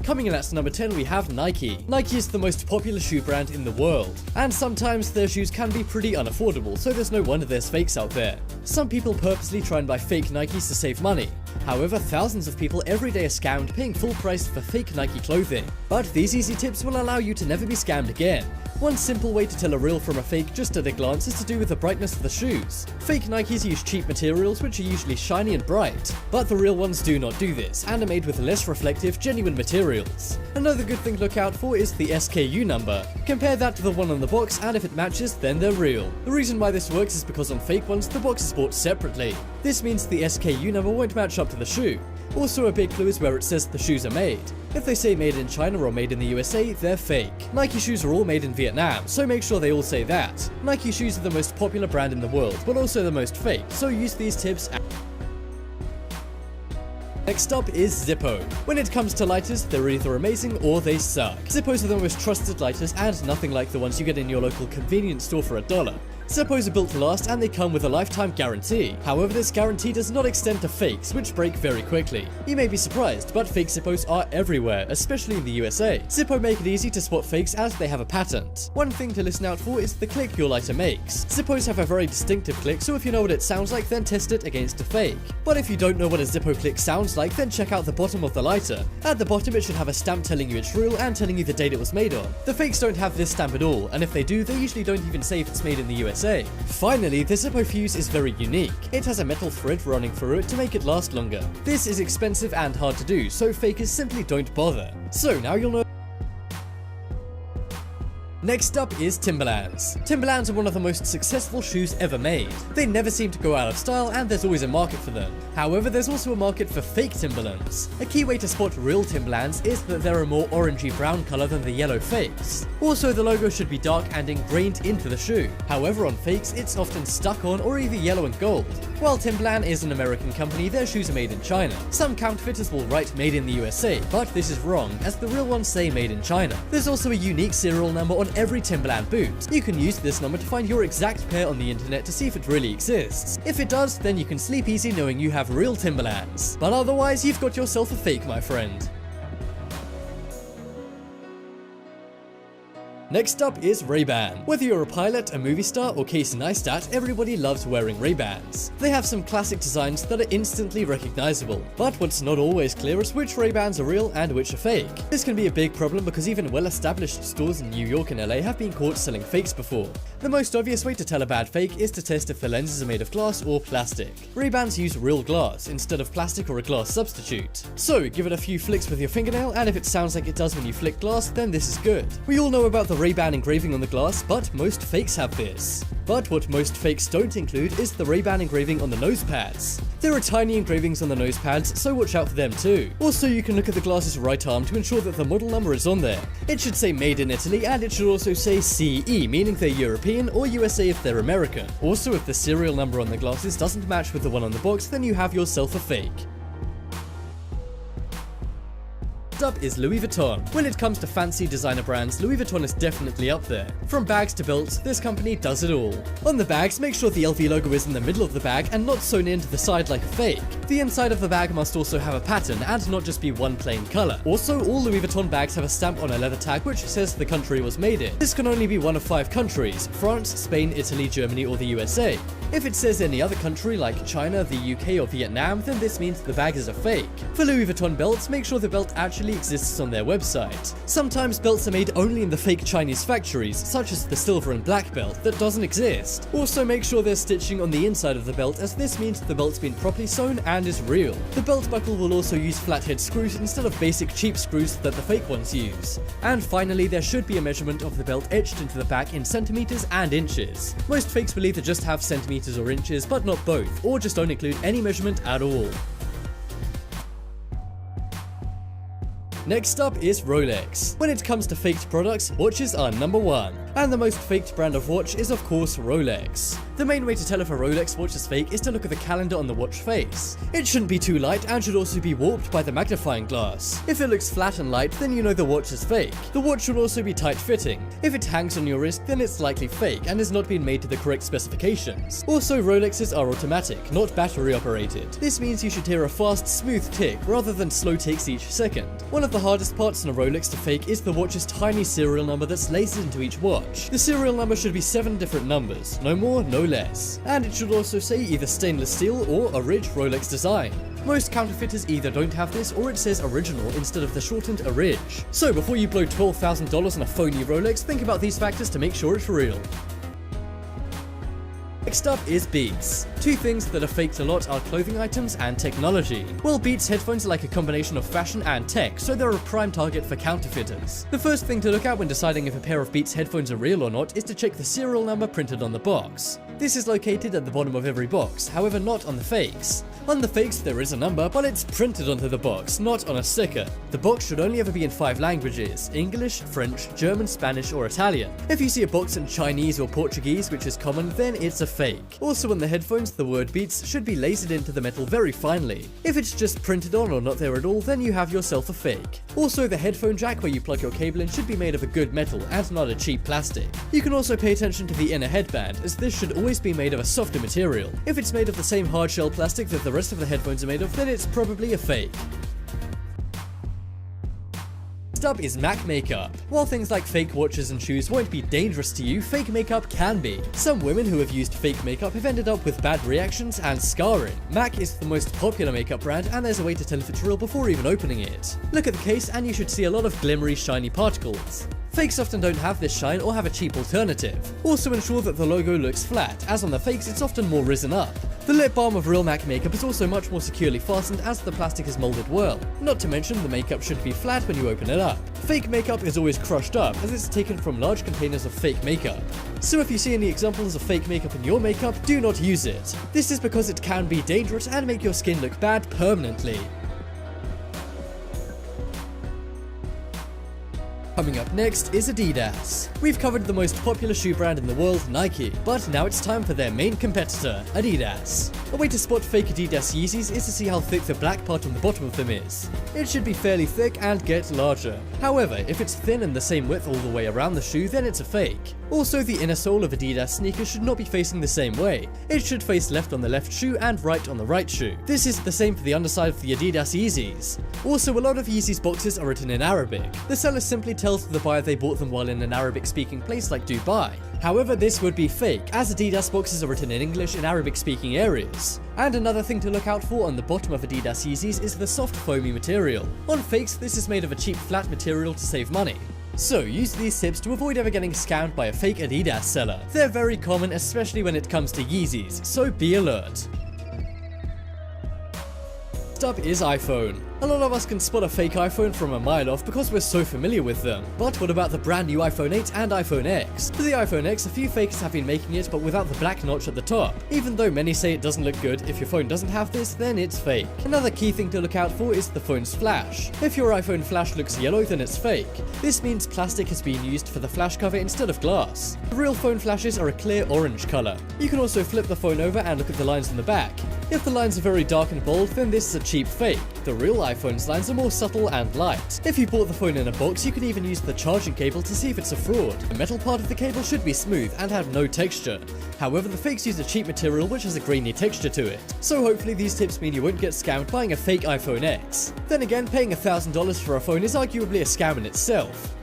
Coming in at number 10 we have Nike. Nike is the most popular shoe brand in the world, and sometimes their shoes can be pretty unaffordable, so there's no wonder there's fakes out there. Some people purposely try and buy fake Nikes to save money. However, thousands of people every day are scammed paying full price for fake Nike clothing. But these easy tips will allow you to never be scammed again. One simple way to tell a real from a fake just at a glance is to do with the brightness of the shoes. Fake Nikes use cheap materials which are usually shiny and bright, but the real ones do not do this and are made with less reflective, genuine materials. Another good thing to look out for is the SKU number. Compare that to the one on the box, and if it matches, then they're real. The reason why this works is because on fake ones, the box is bought separately. This means the SKU number won't match up to the shoe. Also, a big clue is where it says the shoes are made. If they say made in China or made in the USA, they're fake. Nike shoes are all made in Vietnam, so make sure they all say that. Nike shoes are the most popular brand in the world, but also the most fake, so use these tips. Next up is Zippo. When it comes to lighters, they're either amazing or they suck. Zippos are the most trusted lighters and nothing like the ones you get in your local convenience store for $1. Zippos are built to last and they come with a lifetime guarantee. However, this guarantee does not extend to fakes, which break very quickly. You may be surprised, but fake Zippos are everywhere, especially in the USA. Zippo make it easy to spot fakes as they have a patent. One thing to listen out for is the click your lighter makes. Zippos have a very distinctive click, so if you know what it sounds like, then test it against a fake. But if you don't know what a Zippo click sounds like, then check out the bottom of the lighter. At the bottom, it should have a stamp telling you it's real and telling you the date it was made on. The fakes don't have this stamp at all, and if they do, they usually don't even say if it's made in the USA. Finally, the Zippo fuse is very unique. It has a metal thread running through it to make it last longer. This is expensive and hard to do, so fakers simply don't bother. So now you'll know. Next up is Timberlands. Timberlands are one of the most successful shoes ever made. They never seem to go out of style and there's always a market for them. However, there's also a market for fake Timberlands. A key way to spot real Timberlands is that they're a more orangey brown color than the yellow fakes. Also, the logo should be dark and ingrained into the shoe. However, on fakes, it's often stuck on or either yellow and gold. While Timberland is an American company, their shoes are made in China. Some counterfeiters will write made in the USA, but this is wrong as the real ones say made in China. There's also a unique serial number on every Timberland boot. You can use this number to find your exact pair on the internet to see if it really exists. If it does, then you can sleep easy knowing you have real Timberlands. But otherwise, you've got yourself a fake, my friend. Next up is Ray-Ban. Whether you're a pilot, a movie star, or Casey Neistat, everybody loves wearing Ray-Bans. They have some classic designs that are instantly recognizable, but what's not always clear is which Ray-Bans are real and which are fake. This can be a big problem because even well-established stores in New York and LA have been caught selling fakes before. The most obvious way to tell a bad fake is to test if the lenses are made of glass or plastic. Ray-Bans use real glass instead of plastic or a glass substitute. So give it a few flicks with your fingernail, and if it sounds like it does when you flick glass, then this is good. We all know about the Ray-Ban engraving on the glass, but most fakes have this. But what most fakes don't include is the Ray-Ban engraving on the nose pads. There are tiny engravings on the nose pads, so watch out for them too. Also, you can look at the glass's right arm to ensure that the model number is on there. It should say made in Italy, and it should also say CE, meaning they're European, or USA if they're American. Also, if the serial number on the glasses doesn't match with the one on the box, then you have yourself a fake. Next up is Louis Vuitton. When it comes to fancy designer brands, Louis Vuitton is definitely up there. From bags to belts, this company does it all. On the bags, make sure the LV logo is in the middle of the bag and not sewn into the side like a fake. The inside of the bag must also have a pattern and not just be one plain color. Also, all Louis Vuitton bags have a stamp on a leather tag which says the country it was made in. This can only be one of 5 countries: France, Spain, Italy, Germany, or the USA. If it says any other country like China, the UK, or Vietnam, then this means the bag is a fake. For Louis Vuitton belts, make sure the belt actually exists on their website. Sometimes belts are made only in the fake Chinese factories, such as the silver and black belt that doesn't exist. Also, make sure there's stitching on the inside of the belt, as this means the belt's been properly sewn and is real. The belt buckle will also use flathead screws instead of basic cheap screws that the fake ones use. And finally, there should be a measurement of the belt etched into the back in centimeters and inches. Most fakes will either just have centimeters or inches, but not both, or just don't include any measurement at all. Next up is Rolex. When it comes to faked products, watches are number 1. And the most faked brand of watch is of course Rolex. The main way to tell if a Rolex watch is fake is to look at the calendar on the watch face. It shouldn't be too light and should also be warped by the magnifying glass. If it looks flat and light, then you know the watch is fake. The watch should also be tight fitting. If it hangs on your wrist, then it's likely fake and has not been made to the correct specifications. Also, Rolexes are automatic, not battery operated. This means you should hear a fast, smooth tick rather than slow ticks each second. One of the hardest parts in a Rolex to fake is the watch's tiny serial number that's laced into each watch. The serial number should be 7 different numbers, no more, no less. And it should also say either stainless steel or a rich Rolex design. Most counterfeiters either don't have this or it says original instead of the shortened Orig. So before you blow $12,000 on a phony Rolex, think about these factors to make sure it's real. Next up is Beats. Two things that are faked a lot are clothing items and technology. Well, Beats headphones are like a combination of fashion and tech, so they're a prime target for counterfeiters. The first thing to look at when deciding if a pair of Beats headphones are real or not is to check the serial number printed on the box. This is located at the bottom of every box, however not on the fakes. On the fakes there is a number, but it's printed onto the box, not on a sticker. The box should only ever be in 5 languages: English, French, German, Spanish or Italian. If you see a box in Chinese or Portuguese, which is common, then it's a fake. Also on the headphones, the word Beats should be lasered into the metal very finely. If it's just printed on or not there at all, then you have yourself a fake. Also, the headphone jack where you plug your cable in should be made of a good metal and not a cheap plastic. You can also pay attention to the inner headband, as this should always be made of a softer material. If it's made of the same hard shell plastic that the rest of the headphones are made of, then it's probably a fake. Next up is MAC makeup. While things like fake watches and shoes won't be dangerous to you, fake makeup can be. Some women who have used fake makeup have ended up with bad reactions and scarring. MAC is the most popular makeup brand, and there's a way to tell if it's real before even opening it. Look at the case and you should see a lot of glimmery, shiny particles. Fakes often don't have this shine or have a cheap alternative. Also ensure that the logo looks flat, as on the fakes it's often more risen up. The lip balm of real MAC makeup is also much more securely fastened as the plastic is molded well. Not to mention the makeup should be flat when you open it up. Fake makeup is always crushed up as it's taken from large containers of fake makeup. So if you see any examples of fake makeup in your makeup, do not use it. This is because it can be dangerous and make your skin look bad permanently. Coming up next is Adidas. We've covered the most popular shoe brand in the world, Nike, but now it's time for their main competitor, Adidas. A way to spot fake Adidas Yeezys is to see how thick the black part on the bottom of them is. It should be fairly thick and get larger. However, if it's thin and the same width all the way around the shoe, then it's a fake. Also, the inner sole of Adidas sneakers should not be facing the same way. It should face left on the left shoe and right on the right shoe. This is the same for the underside of the Adidas Yeezys. Also, a lot of Yeezys boxes are written in Arabic. The seller simply tells the buyer they bought them while in an Arabic-speaking place like Dubai. However, this would be fake, as Adidas boxes are written in English in Arabic-speaking areas. And another thing to look out for on the bottom of Adidas Yeezys is the soft foamy material. On fakes, this is made of a cheap flat material to save money. So use these tips to avoid ever getting scammed by a fake Adidas seller. They're very common, especially when it comes to Yeezys, so be alert. Next up is iPhone. A lot of us can spot a fake iPhone from a mile off because we're so familiar with them. But what about the brand new iPhone 8 and iPhone X? For the iPhone X, a few fakers have been making it but without the black notch at the top. Even though many say it doesn't look good, if your phone doesn't have this, then it's fake. Another key thing to look out for is the phone's flash. If your iPhone flash looks yellow, then it's fake. This means plastic has been used for the flash cover instead of glass. The real phone flashes are a clear orange color. You can also flip the phone over and look at the lines on the back. If the lines are very dark and bold, then this is a cheap fake. The real iPhone's lines are more subtle and light. If you bought the phone in a box, you can even use the charging cable to see if it's a fraud. The metal part of the cable should be smooth and have no texture. However, the fakes use a cheap material which has a grainy texture to it. So hopefully these tips mean you won't get scammed buying a fake iPhone X. Then again, paying $1,000 for a phone is arguably a scam in itself.